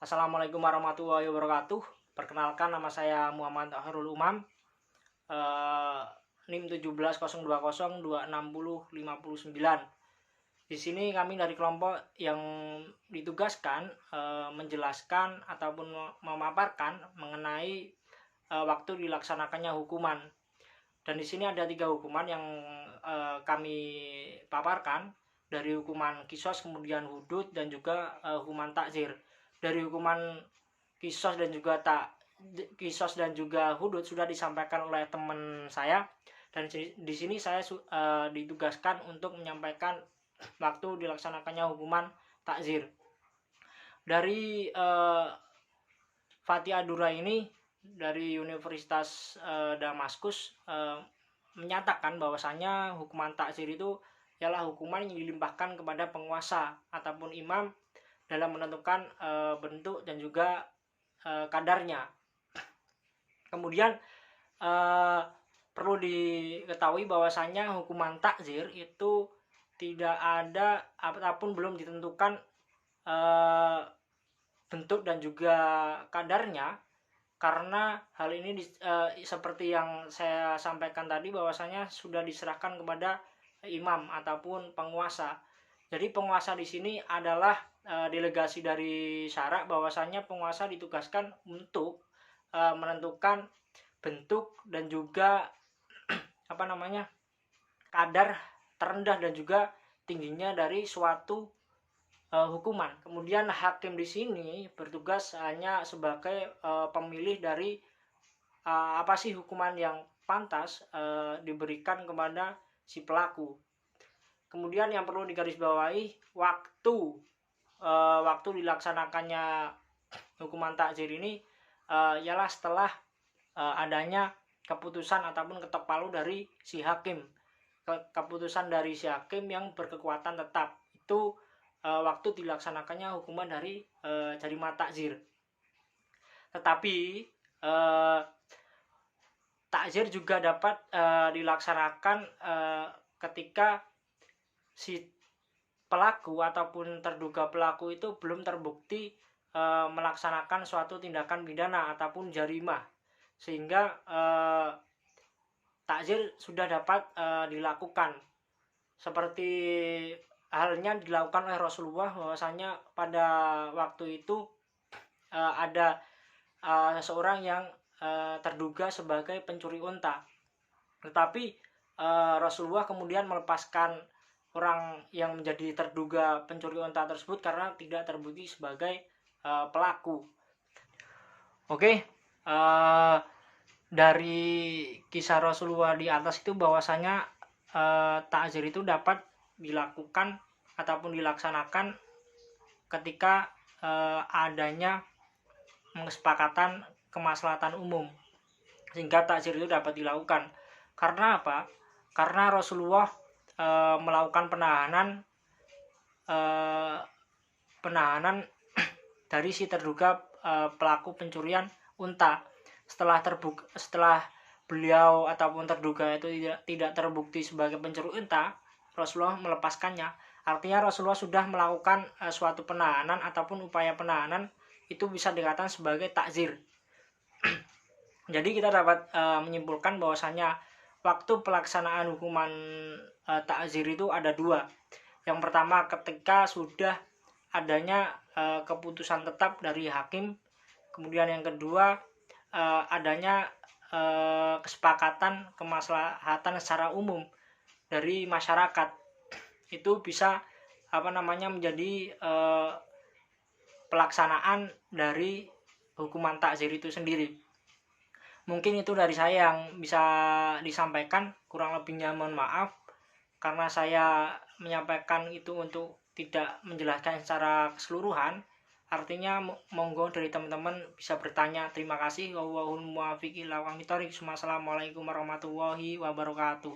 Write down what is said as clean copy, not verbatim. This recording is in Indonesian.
Assalamualaikum warahmatullahi wabarakatuh. Perkenalkan, nama saya Muhammad Harul Umam. NIM 1702026059. Di sini kami dari kelompok yang ditugaskan menjelaskan ataupun memaparkan mengenai waktu dilaksanakannya hukuman. Dan di sini ada 3 hukuman yang kami paparkan, dari hukuman kisos, kemudian hudud, dan juga hukuman takzir. Dari hukuman kisos dan juga hudud sudah disampaikan oleh teman saya, dan di sini saya ditugaskan untuk menyampaikan waktu dilaksanakannya hukuman takzir. Dari Fatih Adura ini dari Universitas Damaskus menyatakan bahwasanya hukuman takzir itu ialah hukuman yang dilimpahkan kepada penguasa ataupun imam dalam menentukan bentuk dan juga kadarnya. Kemudian perlu diketahui bahwasanya hukuman takzir itu tidak ada ataupun belum ditentukan bentuk dan juga kadarnya, karena hal ini seperti yang saya sampaikan tadi, bahwasanya sudah diserahkan kepada imam ataupun penguasa. Jadi penguasa di sini adalah delegasi dari syara, bahwasanya penguasa ditugaskan untuk menentukan bentuk dan juga kadar terendah dan juga tingginya dari suatu hukuman. Kemudian hakim di sini bertugas hanya sebagai pemilih dari apa sih hukuman yang pantas diberikan kepada si pelaku. Kemudian yang perlu digarisbawahi, waktu dilaksanakannya hukuman takzir ini ialah setelah adanya keputusan ataupun ketok palu dari si hakim. Keputusan dari si hakim yang berkekuatan tetap, itu waktu dilaksanakannya hukuman dari jarima takzir. Tetapi takzir juga dapat dilaksanakan ketika si pelaku ataupun terduga pelaku itu belum terbukti melaksanakan suatu tindakan pidana ataupun jarimah, sehingga takzir sudah dapat dilakukan. Seperti halnya dilakukan oleh Rasulullah, bahwasanya pada waktu itu ada seseorang yang terduga sebagai pencuri unta, tetapi Rasulullah kemudian melepaskan orang yang menjadi terduga pencuri unta tersebut karena tidak terbukti sebagai pelaku. Oke, dari kisah Rasulullah di atas itu bahwasanya takzir itu dapat dilakukan ataupun dilaksanakan ketika adanya kesepakatan kemaslahatan umum, sehingga takzir itu dapat dilakukan. Karena apa? Karena Rasulullah melakukan penahanan dari si terduga pelaku pencurian unta. Setelah beliau ataupun terduga itu tidak terbukti sebagai pencuri unta, Rasulullah melepaskannya. Artinya Rasulullah sudah melakukan suatu penahanan ataupun upaya penahanan, itu bisa dikatakan sebagai takzir. Jadi kita dapat menyimpulkan bahwasanya waktu pelaksanaan hukuman takzir itu ada 2. Yang pertama, ketika sudah adanya keputusan tetap dari hakim. Kemudian yang kedua, adanya kesepakatan kemaslahatan secara umum dari masyarakat. Itu bisa menjadi pelaksanaan dari hukuman takzir itu sendiri. Mungkin itu dari saya yang bisa disampaikan, kurang lebihnya mohon maaf, karena saya menyampaikan itu untuk tidak menjelaskan secara keseluruhan. Artinya monggo dari teman-teman bisa bertanya. Terima kasih. Wallahul muwaffiq ila aqwamit thoriq. Wassalamualaikum warahmatullahi wabarakatuh.